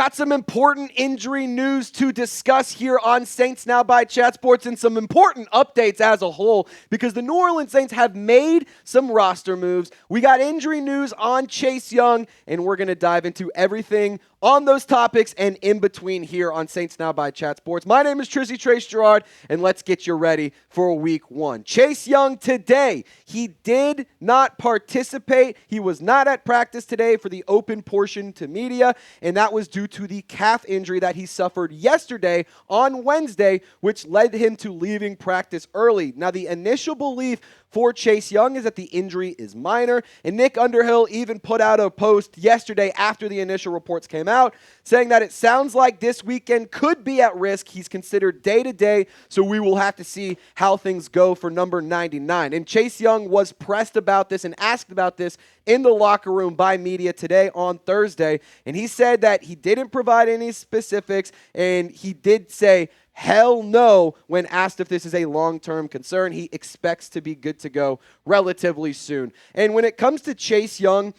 Got some important injury news to discuss here on Saints Now by Chat Sports and some important updates as a whole because the New Orleans Saints have made some roster moves. We got injury news on Chase Young, and we're going to dive into everything on those topics and in between here on Saints Now by Chat Sports. My name is Trizzy Trace Girouard, and let's get you ready for week one. Chase Young today, he did not participate. He was not at practice today for the open portion to media, and that was due to the calf injury that he suffered yesterday on Wednesday, which led him to leaving practice early. Now, the initial belief for Chase Young is that the injury is minor, and Nick Underhill even put out a post yesterday after the initial reports came out saying that it sounds like this weekend could be at risk. He's considered day-to-day, so we will have to see how things go for number 99. And Chase Young was pressed about this and asked about this in the locker room by media today on Thursday, and he said that he didn't provide any specifics, and he did say hell no when asked if this is a long-term concern. He expects to be good to go relatively soon. And when it comes to Chase Young,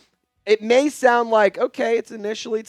it may sound like, okay, it's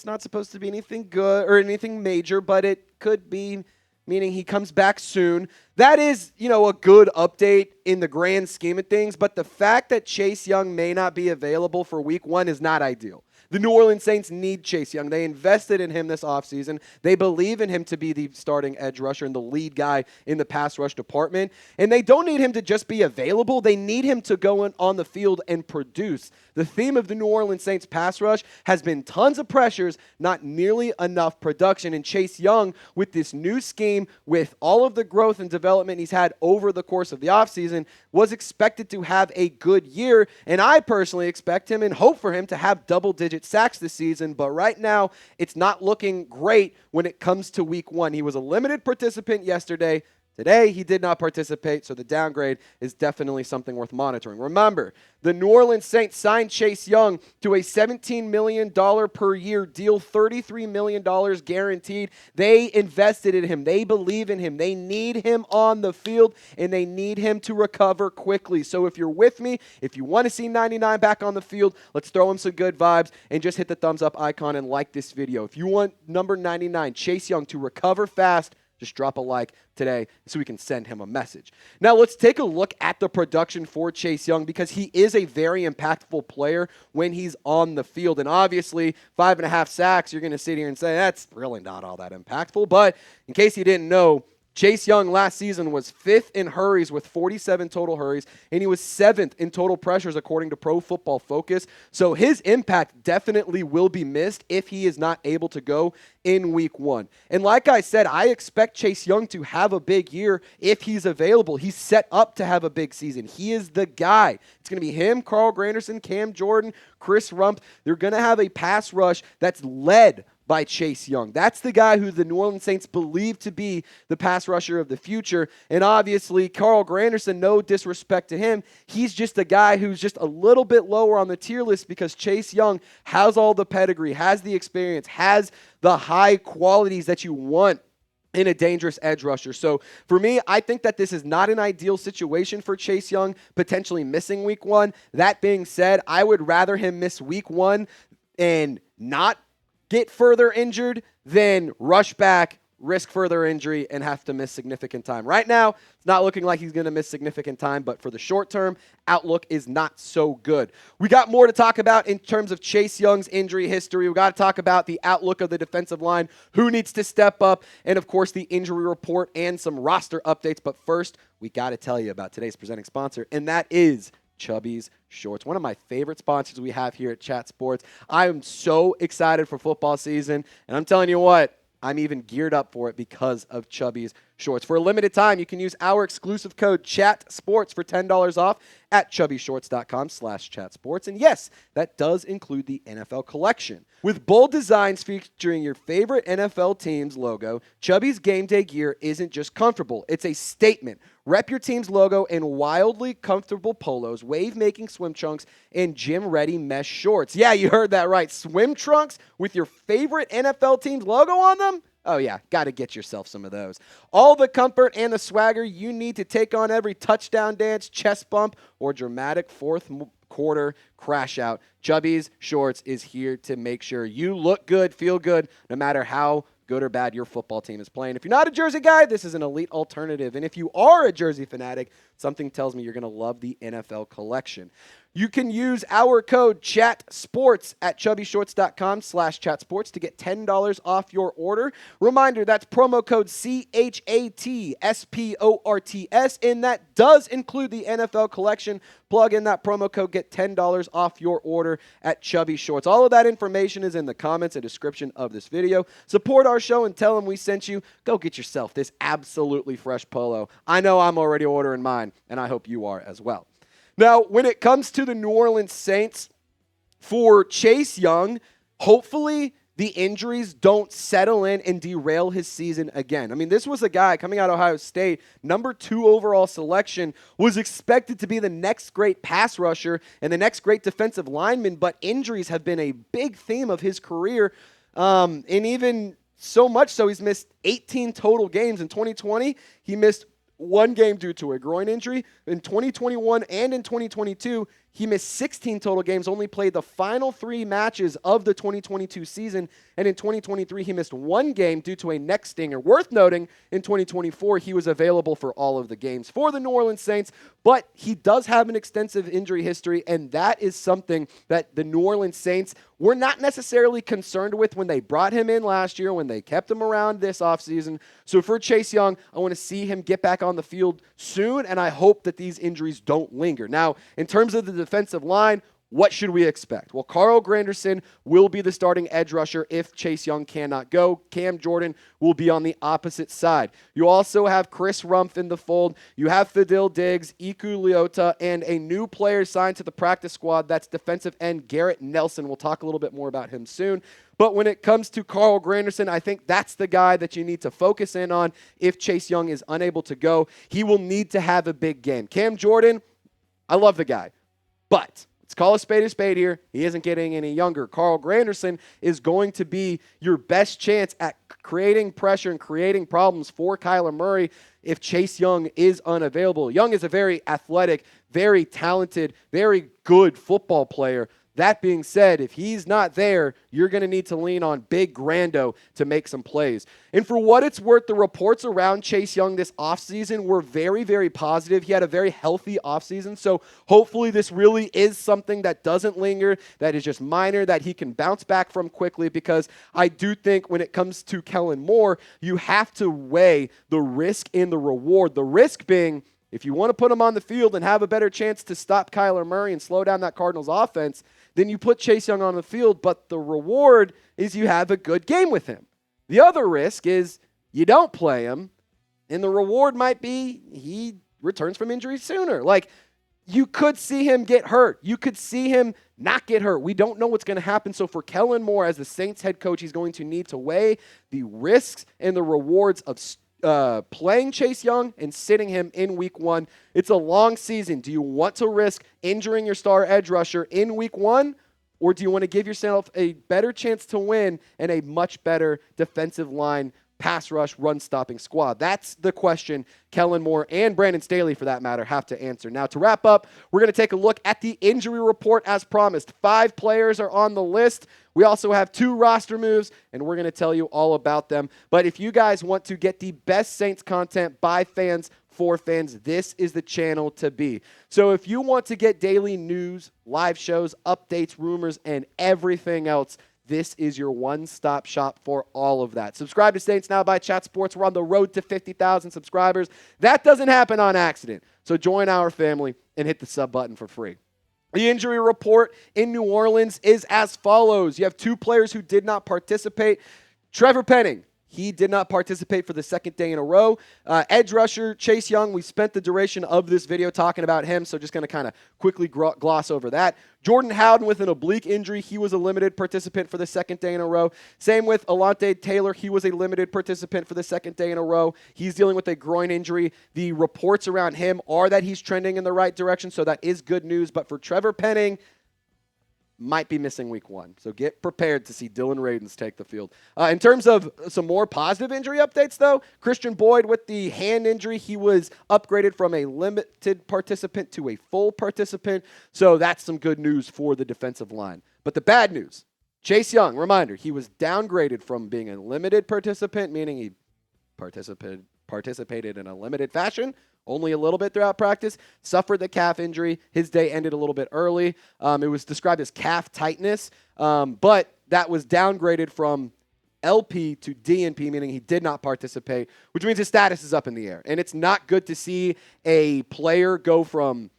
not supposed to be anything good or anything major, but it could be, meaning he comes back soon. That is, a good update in the grand scheme of things, but the fact that Chase Young may not be available for week one is not ideal. The New Orleans Saints need Chase Young. They invested in him this offseason. They believe in him to be the starting edge rusher and the lead guy in the pass rush department. And they don't need him to just be available. They need him to go on the field and produce. The theme of the New Orleans Saints pass rush has been tons of pressures, not nearly enough production. And Chase Young, with this new scheme, with all of the growth and development he's had over the course of the offseason, was expected to have a good year. And I personally expect him and hope for him to have double-digit sacks this season, but right now it's not looking great when it comes to week one. He was a limited participant yesterday. Today, he did not participate, so the downgrade is definitely something worth monitoring. Remember, the New Orleans Saints signed Chase Young to a $17 million per year deal, $33 million guaranteed. They invested in him. They believe in him. They need him on the field, and they need him to recover quickly. So if you're with me, if you want to see 99 back on the field, let's throw him some good vibes and just hit the thumbs up icon and like this video. If you want number 99, Chase Young, to recover fast, just drop a like today so we can send him a message. Now, let's take a look at the production for Chase Young because he is a very impactful player when he's on the field. And obviously, 5.5 sacks, you're going to sit here and say, that's really not all that impactful. But in case you didn't know, Chase Young last season was 5th in hurries with 47 total hurries, and he was 7th in total pressures according to Pro Football Focus. So his impact definitely will be missed if he is not able to go in week one. And like I said, I expect Chase Young to have a big year if he's available. He's set up to have a big season. He is the guy. It's going to be him, Carl Granderson, Cam Jordan, Chris Rump. They're going to have a pass rush that's led by Chase Young. That's the guy who the New Orleans Saints believe to be the pass rusher of the future. And obviously, Carl Granderson, no disrespect to him, he's just a guy who's just a little bit lower on the tier list because Chase Young has all the pedigree, has the experience, has the high qualities that you want in a dangerous edge rusher. So for me, I think that this is not an ideal situation for Chase Young, potentially missing week one. That being said, I would rather him miss week one and not get further injured than rush back, risk further injury, and have to miss significant time. Right now, it's not looking like he's going to miss significant time, but for the short term, outlook is not so good. We got more to talk about in terms of Chase Young's injury history. We got to talk about the outlook of the defensive line, who needs to step up, and of course, the injury report and some roster updates. But first, we got to tell you about today's presenting sponsor, and that is Chubbies Shorts, one of my favorite sponsors we have here at Chat Sports. I am so excited for football season, and I'm telling you what, I'm even geared up for it because of Chubbies Shorts. For a limited time, you can use our exclusive code CHATSPORTS for $10 off at chubbyshorts.com/chatsports. And yes, that does include the NFL collection. With bold designs featuring your favorite NFL team's logo, Chubbies game day gear isn't just comfortable, it's a statement. Rep your team's logo in wildly comfortable polos, wave-making swim trunks, and gym-ready mesh shorts. Yeah, you heard that right. Swim trunks with your favorite NFL team's logo on them? Oh, yeah, got to get yourself some of those. All the comfort and the swagger you need to take on every touchdown dance, chest bump, or dramatic fourth quarter crash out. Chubbies Shorts is here to make sure you look good, feel good, no matter how good or bad your football team is playing. If you're not a jersey guy, this is an elite alternative. And if you are a jersey fanatic, something tells me you're going to love the NFL collection. You can use our code CHATSPORTS at chubbyshorts.com/chatsports to get $10 off your order. Reminder, that's promo code CHATSPORTS, and that does include the NFL collection. Plug in that promo code, get $10 off your order at Chubby Shorts. All of that information is in the comments and description of this video. Support our show and tell them we sent you. Go get yourself this absolutely fresh polo. I know I'm already ordering mine, and I hope you are as well. Now, when it comes to the New Orleans Saints, for Chase Young, hopefully the injuries don't settle in and derail his season again. I mean, this was a guy coming out of Ohio State, number 2 overall selection, was expected to be the next great pass rusher and the next great defensive lineman, but injuries have been a big theme of his career, and even so much so he's missed 18 total games. In 2020, he missed 1 game due to a groin injury. In 2021 and in 2022, he missed 16 total games, only played the final 3 matches of the 2022 season. And in 2023, he missed 1 game due to a neck stinger. Worth noting, in 2024, he was available for all of the games for the New Orleans Saints, but he does have an extensive injury history, and that is something that the New Orleans Saints were not necessarily concerned with when they brought him in last year, when they kept him around this offseason. So for Chase Young, I want to see him get back on the field soon, and I hope that these injuries don't linger. Now, in terms of the defensive line, what should we expect? Well, Carl Granderson will be the starting edge rusher if Chase Young cannot go. Cam Jordan will be on the opposite side. You also have Chris Rumph in the fold. You have Fadil Diggs, Iku Leota, and a new player signed to the practice squad. That's defensive end Garrett Nelson. We'll talk a little bit more about him soon. But when it comes to Carl Granderson, I think that's the guy that you need to focus in on if Chase Young is unable to go. He will need to have a big game. Cam Jordan, I love the guy, but let's call a spade here. He isn't getting any younger. Carl Granderson is going to be your best chance at creating pressure and creating problems for Kyler Murray if Chase Young is unavailable. Young is a very athletic, very talented, very good football player. That being said, if he's not there, you're going to need to lean on Big Grando to make some plays. And for what it's worth, the reports around Chase Young this offseason were very, very positive. He had a very healthy offseason, so hopefully this really is something that doesn't linger, that is just minor, that he can bounce back from quickly, because I do think when it comes to Kellen Moore, you have to weigh the risk and the reward. The risk being, if you want to put him on the field and have a better chance to stop Kyler Murray and slow down that Cardinals offense, then you put Chase Young on the field, but the reward is you have a good game with him. The other risk is you don't play him, and the reward might be he returns from injury sooner. Like, you could see him get hurt. You could see him not get hurt. We don't know what's going to happen. So for Kellen Moore, as the Saints head coach, he's going to need to weigh the risks and the rewards of playing Chase Young and sitting him in week 1. It's a long season. Do you want to risk injuring your star edge rusher in week 1? Or do you want to give yourself a better chance to win and a much better defensive line, pass rush, run-stopping squad? That's the question Kellen Moore and Brandon Staley, for that matter, have to answer. Now, to wrap up, we're going to take a look at the injury report as promised. 5 players are on the list. We also have 2 roster moves, and we're going to tell you all about them. But if you guys want to get the best Saints content by fans, for fans, this is the channel to be. So if you want to get daily news, live shows, updates, rumors, and everything else, this is your one-stop shop for all of that. Subscribe to Saints Now by Chat Sports. We're on the road to 50,000 subscribers. That doesn't happen on accident. So join our family and hit the sub button for free. The injury report in New Orleans is as follows. You have 2 players who did not participate. Trevor Penning, he did not participate for the 2nd day in a row. Edge rusher Chase Young, we spent the duration of this video talking about him, so just going to kind of quickly gloss over that. Jordan Howden with an oblique injury. He was a limited participant for the 2nd day in a row. Same with Alante Taylor. He was a limited participant for the 2nd day in a row. He's dealing with a groin injury. The reports around him are that he's trending in the right direction, so that is good news. But for Trevor Penning, might be missing week 1. So get prepared to see Dylan Radins take the field. In terms of some more positive injury updates, though, Christian Boyd with the hand injury, he was upgraded from a limited participant to a full participant. So that's some good news for the defensive line. But the bad news, Chase Young, reminder, he was downgraded from being a limited participant, meaning he participated in a limited fashion, only a little bit throughout practice, suffered the calf injury. His day ended a little bit early. It was described as calf tightness, but that was downgraded from LP to DNP, meaning he did not participate, which means his status is up in the air. And it's not good to see a player go from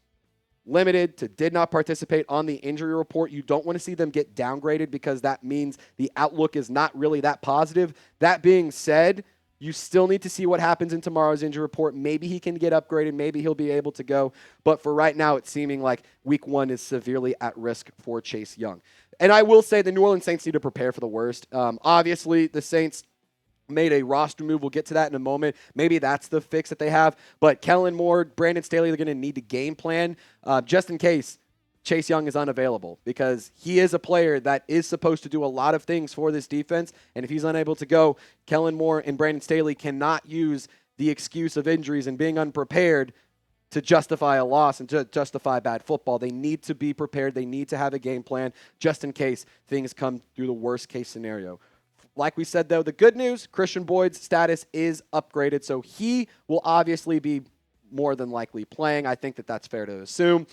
limited to did not participate on the injury report. You don't want to see them get downgraded because that means the outlook is not really that positive. That being said, you still need to see what happens in tomorrow's injury report. Maybe he can get upgraded. Maybe he'll be able to go. But for right now, it's seeming like week 1 is severely at risk for Chase Young. And I will say the New Orleans Saints need to prepare for the worst. Obviously, the Saints made a roster move. We'll get to that in a moment. Maybe that's the fix that they have. But Kellen Moore, Brandon Staley, they're going to need to game plan just in case Chase Young is unavailable, because he is a player that is supposed to do a lot of things for this defense. And if he's unable to go, Kellen Moore and Brandon Staley cannot use the excuse of injuries and being unprepared to justify a loss and to justify bad football. They need to be prepared. They need to have a game plan just in case things come through the worst case scenario. Like we said, though, the good news, Christian Boyd's status is upgraded, so he will obviously be more than likely playing. I think that that's fair to assume.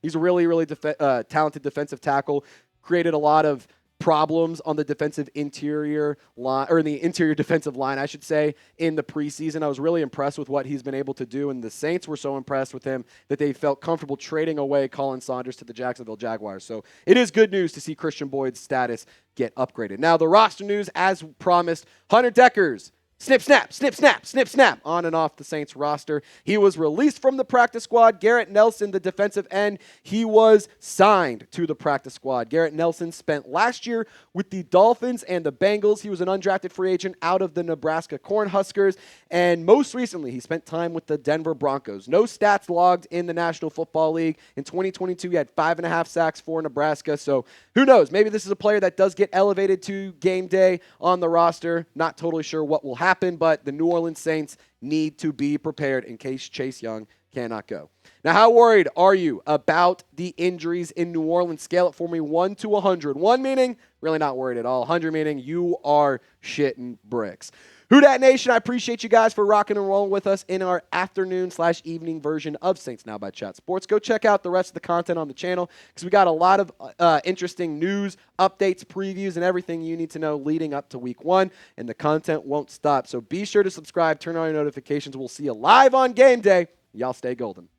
He's a really, really talented defensive tackle, created a lot of problems on the defensive interior line, or in the interior defensive line, I should say, in the preseason. I was really impressed with what he's been able to do, and the Saints were so impressed with him that they felt comfortable trading away Colin Saunders to the Jacksonville Jaguars. So it is good news to see Christian Boyd's status get upgraded. Now, the roster news, as promised, Hunter Deckers, snip, snap, snip, snap, snip, snap, on and off the Saints roster. He was released from the practice squad. Garrett Nelson, the defensive end, he was signed to the practice squad. Garrett Nelson spent last year with the Dolphins and the Bengals. He was an undrafted free agent out of the Nebraska Cornhuskers. And most recently, he spent time with the Denver Broncos. No stats logged in the National Football League. In 2022, he had 5.5 sacks for Nebraska. So who knows? Maybe this is a player that does get elevated to game day on the roster. Not totally sure what will happen, but the New Orleans Saints need to be prepared in case Chase Young cannot go. Now, how worried are you about the injuries in New Orleans? Scale it for me 1 to 100. 1 meaning really not worried at all. 100 meaning you are shitting bricks. Who Dat Nation, I appreciate you guys for rocking and rolling with us in our afternoon/evening version of Saints Now by Chat Sports. Go check out the rest of the content on the channel because we got a lot of interesting news, updates, previews, and everything you need to know leading up to week 1, and the content won't stop. So be sure to subscribe, turn on your notifications. We'll see you live on game day. Y'all stay golden.